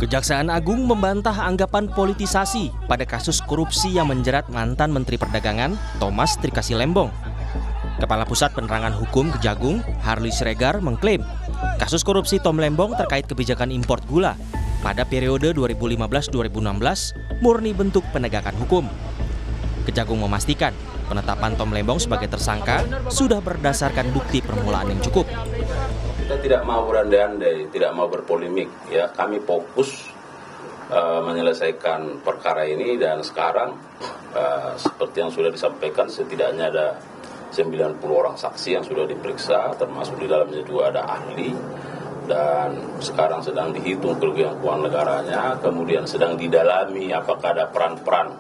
Kejaksaan Agung membantah anggapan politisasi pada kasus korupsi yang menjerat mantan Menteri Perdagangan Thomas Trikasih-Lembong. Kepala Pusat Penerangan Hukum Kejagung, Harly Sregar, mengklaim kasus korupsi Tom Lembong terkait kebijakan impor gula pada periode 2015-2016 murni bentuk penegakan hukum. Kejagung memastikan penetapan Tom Lembong sebagai tersangka sudah berdasarkan bukti permulaan yang cukup. Kita tidak mau berandai-andai, tidak mau berpolemik. Ya, kami fokus menyelesaikan perkara ini dan sekarang seperti yang sudah disampaikan setidaknya ada 90 orang saksi yang sudah diperiksa, termasuk di dalamnya juga ada ahli, dan sekarang sedang dihitung kerugian keuangan negaranya, kemudian sedang didalami apakah ada peran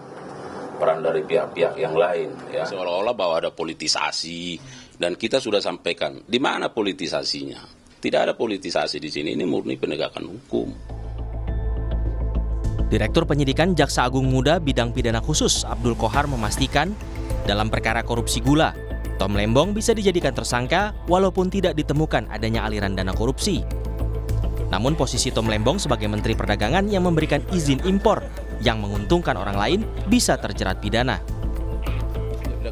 dari pihak-pihak yang lain. Ya. Seolah-olah bahwa ada politisasi, dan kita sudah sampaikan, di mana politisasinya? Tidak ada politisasi di sini, ini murni penegakan hukum. Direktur Penyidikan Jaksa Agung Muda Bidang Pidana Khusus Abdul Kohar memastikan dalam perkara korupsi gula, Tom Lembong bisa dijadikan tersangka walaupun tidak ditemukan adanya aliran dana korupsi. Namun posisi Tom Lembong sebagai Menteri Perdagangan yang memberikan izin impor yang menguntungkan orang lain bisa terjerat pidana.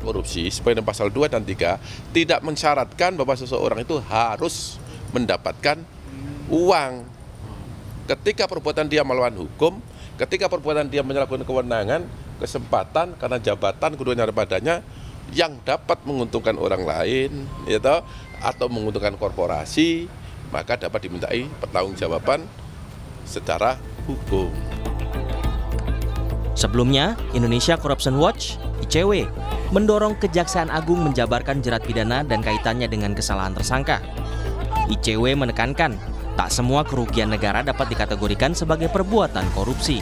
Korupsi sesuai dengan pasal 2 dan 3 tidak mensyaratkan bahwa seseorang itu harus mendapatkan uang. Ketika perbuatan dia melawan hukum, ketika perbuatan dia menyalahgunakan kewenangan, kesempatan karena jabatan keduanya padanya yang dapat menguntungkan orang lain, atau menguntungkan korporasi, maka dapat dimintai pertanggungjawaban secara hukum. Sebelumnya, Indonesia Corruption Watch (ICW) mendorong Kejaksaan Agung menjabarkan jerat pidana dan kaitannya dengan kesalahan tersangka. ICW menekankan tak semua kerugian negara dapat dikategorikan sebagai perbuatan korupsi.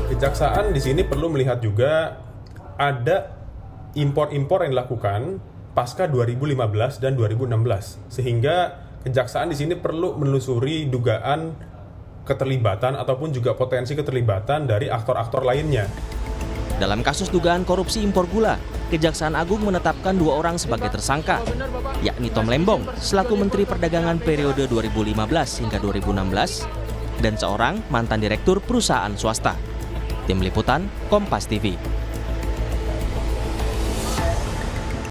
Kejaksaan di sini perlu melihat juga ada impor-impor yang dilakukan pasca 2015 dan 2016, sehingga Kejaksaan di sini perlu menelusuri dugaan keterlibatan ataupun juga potensi keterlibatan dari aktor-aktor lainnya. Dalam kasus dugaan korupsi impor gula, Kejaksaan Agung menetapkan 2 orang sebagai tersangka, yakni Tom Lembong selaku Menteri Perdagangan periode 2015 hingga 2016 dan seorang mantan direktur perusahaan swasta. Tim Liputan, Kompas TV.